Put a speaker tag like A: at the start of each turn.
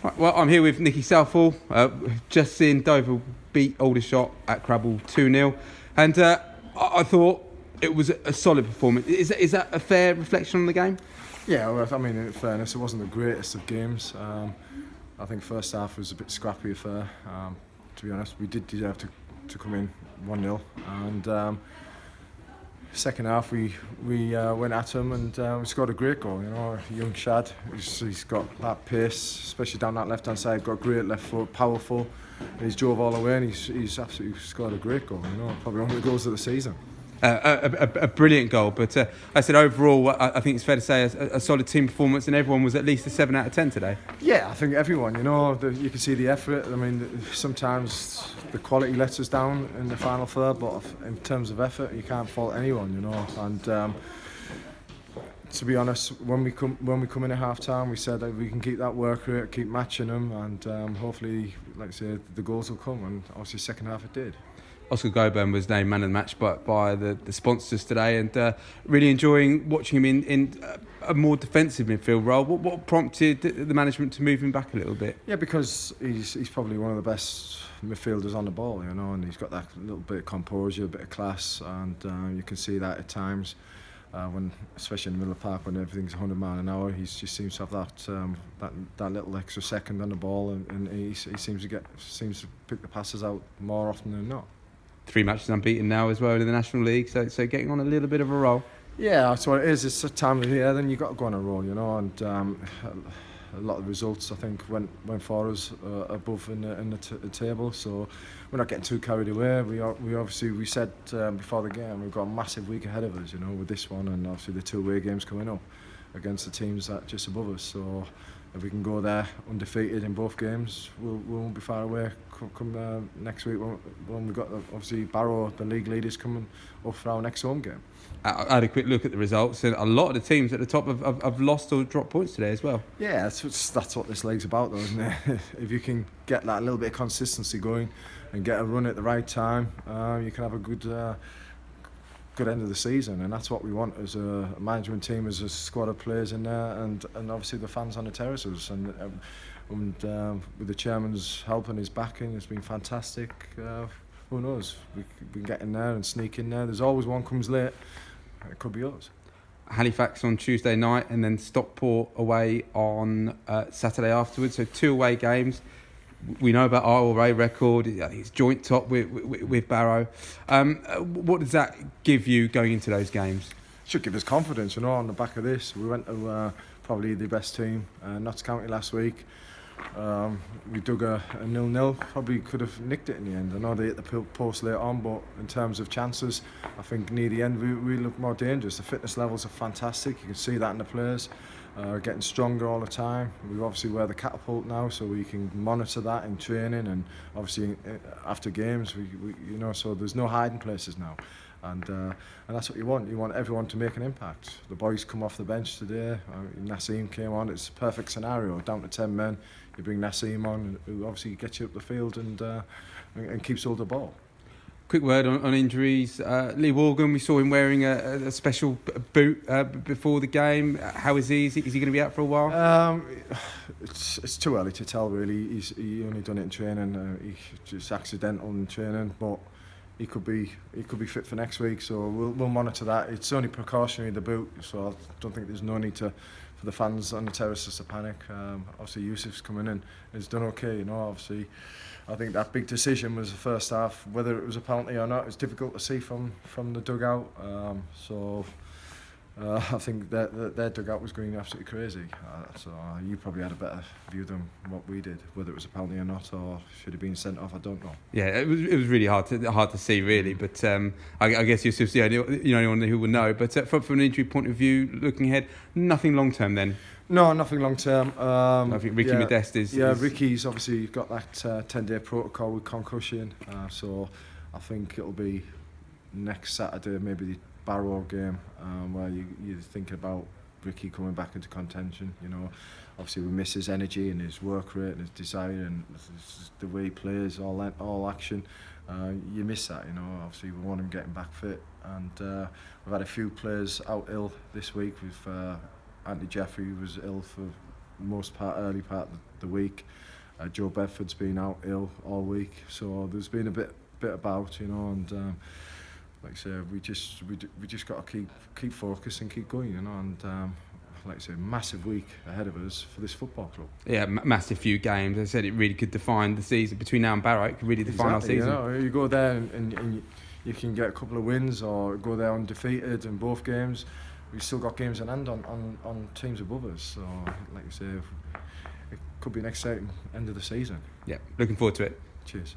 A: Right, well, I'm here with Nicky Southall. Just seen Dover beat Aldershot at Crabble 2-0. And I thought it was a solid performance. Is that a fair reflection on the game?
B: Yeah, well, I mean, in fairness, it wasn't the greatest of games. I think first half was a bit scrappy affair. To be honest, we did deserve to come in 1-0. And second half, we went at him and we scored a great goal. You know, young Shad, he's got that pace, especially down that left-hand side, got great left foot, powerful. And he's drove all the way and he's absolutely scored a great goal. You know, probably one of the goals of the season.
A: A brilliant goal, but I said overall, I think it's fair to say a solid team performance, and everyone was at least a 7 out of 10 today.
B: Yeah, I think everyone, you know, you can see the effort. I mean, sometimes the quality lets us down in the final third, but in terms of effort, you can't fault anyone, you know. And to be honest, when we come in at half time, we said that we can keep that work rate, keep matching them, and hopefully, like I said, the goals will come. And obviously, second half it did.
A: Oscar Goburn was named man of the match by the sponsors today, and really enjoying watching him in a more defensive midfield role. What prompted the management to move him back a little bit?
B: Yeah, because he's probably one of the best midfielders on the ball, you know, and he's got that little bit of composure, a bit of class, and you can see that at times. When, especially in the middle of the park, when everything's 100 miles an hour, he just seems to have that little extra second on the ball, and he seems to pick the passes out more often than not.
A: 3 matches unbeaten now as well in the National League, so getting on a little bit of a roll.
B: Yeah, that's what it is. It's a time of year, then you've got to go on a roll, you know, and a lot of the results, I think, went for us above in the table, so we're not getting too carried away. We said before the game, we've got a massive week ahead of us, you know, with this one, and obviously the 2 away games coming up against the teams that are just above us, so if we can go there undefeated in both games, we won't be far away come next week when we've got obviously Barrow, the league leaders, coming up for our next home game.
A: I had a quick look at the results, and a lot of the teams at the top have lost or dropped points today as well.
B: Yeah, that's what this league's about, though, isn't it? If you can get that little bit of consistency going and get a run at the right time, you can have a good end of the season, and that's what we want as a management team, as a squad of players in there, and obviously the fans on the terraces, and with the chairman's help and his backing, it's been fantastic. Who knows? We can get in there and sneak in there. There's always one comes late. It could be us.
A: Halifax on Tuesday night, and then Stockport away on Saturday afterwards. So 2 away games. We know about our away record. It's joint top with Barrow. What does that give you going into those games?
B: Should give us confidence, you know, on the back of this. We went to probably the best team, Notts County last week. We dug a 0-0, probably could have nicked it in the end. I know they hit the post later on, but in terms of chances, I think near the end we look more dangerous. The fitness levels are fantastic. You can see that in the players. Getting stronger all the time. We obviously wear the catapult now, so we can monitor that in training, and obviously after games, we you know, so there's no hiding places now, and that's what you want. You want everyone to make an impact. The boys come off the bench today. Nassim came on. It's a perfect scenario. Down to 10 men, you bring Nassim on, who obviously gets you up the field and keeps hold of the ball.
A: Quick word on injuries. Lee Morgan, we saw him wearing a special boot before the game. How is he? Is he going to be out for a while?
B: It's too early to tell, really. He only done it in training. He just accidental in training, but he could be fit for next week. So we'll monitor that. It's only precautionary, the boot, so I don't think there's no need for the fans on the terraces to panic. Obviously Yusuf's coming in. He's done okay, you know. Obviously, I think that big decision was the first half. Whether it was a penalty or not, it's difficult to see from the dugout. I think their dugout was going absolutely crazy. So you probably had a better view than what we did. Whether it was a penalty or not, or should have been sent off, I don't know.
A: Yeah, it was really hard to see, really. But I guess Yusuf's the only one who will know. But from an injury point of view, looking ahead, nothing long term then.
B: No, nothing long term.
A: I think Ricky Modeste is...
B: Yeah, Ricky's obviously got that 10-day protocol with concussion. So I think it'll be next Saturday, maybe the Barrow game, where you're thinking about Ricky coming back into contention. You know, obviously we miss his energy and his work rate and his desire and the way he plays, all action. You miss that, you know. Obviously we want him getting back fit, and we've had a few players out ill this week. We've Anthony Jeffrey was ill for early part of the week. Joe Bedford's been out ill all week, so there's been a bit about, you know, and like I say, we just got to keep focused and keep going, you know, and like I say, massive week ahead of us for this football club.
A: Yeah, massive few games. As I said, it really could define the season between now and Barrow. It could really define our season.
B: You know, you go there and you can get a couple of wins, or go there undefeated in both games. We've still got games in hand on teams above us. So, like you say, it could be an exciting end of the season.
A: Yeah, looking forward to it.
B: Cheers.